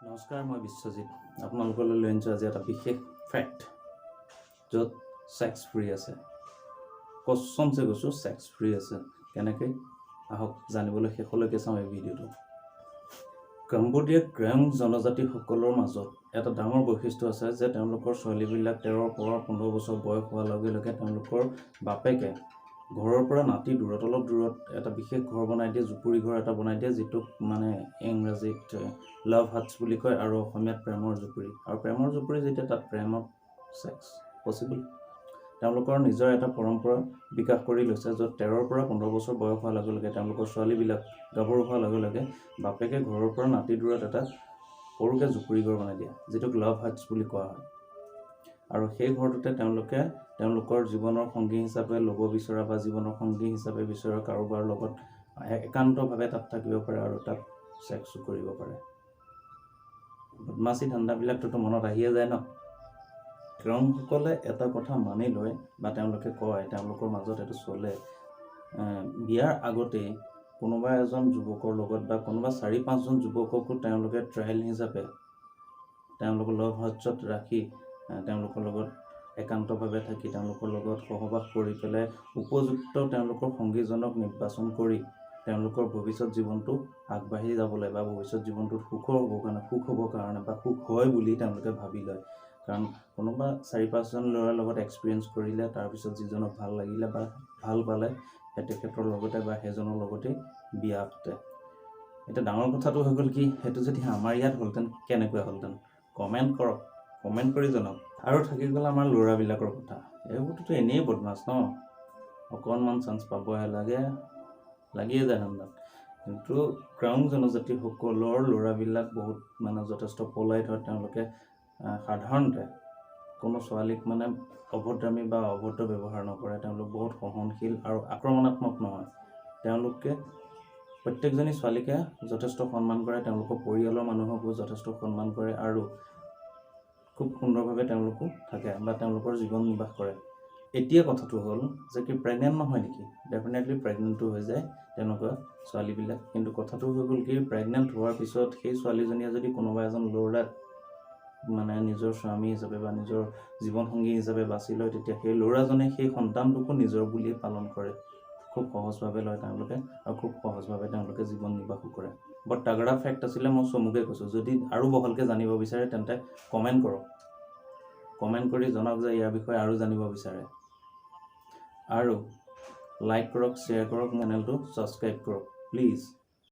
নমস্কাৰ, মই বিশ্বজিৎ। আপোনালোকলৈ লৈ আনিছোঁ আজি এটা বিশেষ ফেক্ট য'ত ছেক্স ফ্ৰী আছে। কচমছে কৈছোঁ, ছেক্স ফ্ৰী আছে। কেনেকৈ আহক জানিবলৈ শেষলৈকে চাওঁ এই ভিডিঅ'টো। কম্বোডিয়া ক্ৰাং জনজাতিসকলৰ মাজত এটা ডাঙৰ বৈশিষ্ট্য আছে যে তেওঁলোকৰ ছোৱালীবিলাক 13ৰ পৰা 15 বছৰ বয়স হোৱাৰ লগে লগে তেওঁলোকৰ বাপেকে ঘৰৰ পৰা নাতি দূৰত অলপ দূৰত এটা বিশেষ ঘৰ বনাই দিয়ে, জুপুৰি ঘৰ এটা বনাই দিয়ে, যিটোক মানে ইংৰাজীত লাভ হাটছ বুলি কয় আৰু অসমীয়াত প্ৰেমৰ জুপুৰি। আৰু প্ৰেমৰ জুপুৰি যেতিয়া তাত প্ৰেমত ছেক্স পচিবল। তেওঁলোকৰ নিজৰ এটা পৰম্পৰা বিকাশ কৰি লৈছে য'ত 13ৰ পৰা 15 বছৰ বয়স হোৱাৰ লগে লগে তেওঁলোকৰ ছোৱালীবিলাক গাভৰু হোৱাৰ লগে লগে বাপেকে ঘৰৰ পৰা নাতি দূৰত এটা সৰুকৈ জুপুৰি ঘৰ বনাই দিয়ে, যিটোক লাভ হাটছ বুলি কোৱা হয়। আৰু সেই ঘৰটোতে তেওঁলোকে তেওঁলোকৰ জীৱনৰ সংগী হিচাপে ল'ব বিচৰা বা জীৱনৰ সংগী হিচাপে বিচৰা কাৰোবাৰ লগত একান্তভাৱে তাত থাকিব পাৰে আৰু তাত ছেক্সো কৰিব পাৰে। বদমাচি ধান্দাবিলাকতো মনত আহিয়ে যায় ন। ক্ৰাংসকলে এটা কথা মানি লয় বা তেওঁলোকে কয়, তেওঁলোকৰ মাজত এইটো চলে, বিয়াৰ আগতেই কোনোবা এজন যুৱকৰ লগত বা কোনোবা 4-5জন যুৱককো তেওঁলোকে ট্ৰায়েল হিচাপে তেওঁলোকৰ লাভ হাটছত ৰাখি তেওঁলোকৰ লগত একান্তভাৱে থাকি তেওঁলোকৰ লগত সহবাস কৰি পেলাই উপযুক্ত তেওঁলোকৰ সংগীজনক নিৰ্বাচন কৰি তেওঁলোকৰ ভৱিষ্যত জীৱনটো আগবাঢ়ি যাবলৈ বা ভৱিষ্যত জীৱনটোত সুখ হ'বৰ কাৰণে বা সুখ হয় বুলি তেওঁলোকে ভাবি লয়। কাৰণ কোনোবা 4-5জন ল'ৰাৰ লগত এক্সপিৰিয়েঞ্চ কৰিলে তাৰপিছত যিজনক ভাল লাগিলে বা ভাল পালে সেই তেখেতৰ লগতে বা সেইজনৰ লগতেই বিয়া পাতে। এতিয়া ডাঙৰ কথাটো হৈ গ'ল কি, সেইটো যদি আমাৰ ইয়াত হ'লহেঁতেন কেনেকুৱা হ'লহেঁতেন? কমেণ্ট কৰক, কমেণ্ট কৰি জনাওক। আৰু থাকি গ'ল আমাৰ ল'ৰাবিলাকৰ কথা। এইবোৰতো এনেই বদমাছ ন, অকণমান চান্স পাবহে লাগিয়ে যায় ধান্দাত। কিন্তু ক্ৰাং জনজাতিসকলৰ ল'ৰাবিলাক বহুত যথেষ্ট পলাইট হয়। তেওঁলোকে সাধাৰণতে কোনো ছোৱালীক অভদ্ৰামী বা অভদ্ৰ ব্যৱহাৰ নকৰে। তেওঁলোক বহুত সহনশীল আৰু আক্ৰমণাত্মক নহয়। তেওঁলোকে প্ৰত্যেকজনী ছোৱালীকে যথেষ্ট সন্মান কৰে, তেওঁলোকৰ পৰিয়ালৰ মানুহকো যথেষ্ট সন্মান কৰে আৰু খুব সুন্দৰভাৱে তেওঁলোকো থাকে বা তেওঁলোকৰ জীৱন নিৰ্বাহ কৰে। এতিয়া কথাটো হ'ল যে কি প্ৰেগনেণ্ট নহয় নেকি? ডেফিনেটলি প্ৰেগনেণ্টটো হৈ যায় তেনেকুৱা ছোৱালীবিলাক। কিন্তু কথাটো হৈ গ'ল কি, প্ৰেগনেণ্ট হোৱাৰ পিছত সেই ছোৱালীজনীয়ে যদি কোনোবা এজন ল'ৰাক নিজৰ স্বামী হিচাপে বা নিজৰ জীৱনসংগী হিচাপে বাছি লয়, তেতিয়া সেই ল'ৰাজনে সেই সন্তানটোকো নিজৰ বুলিয়ে পালন কৰে। খুব সহজভাৱে লয় তেওঁলোকে আৰু খুব সহজভাৱে তেওঁলোকে জীৱন নিৰ্বাহো কৰে। বৰ তাগৰা ফেক্ট আছিলে, মই চমুকৈ কৈছোঁ। যদি আৰু বহলকৈ জানিব বিচাৰে তেন্তে কমেণ্ট কৰক। কমেণ্ট কৰি জনাওক যে ইয়াৰ বিষয়ে আৰু জানিব বিচাৰে। আৰু লাইক কৰক, শ্বেয়াৰ কৰক, চেনেলটো ছাবস্ক্ৰাইব কৰক প্লিজ।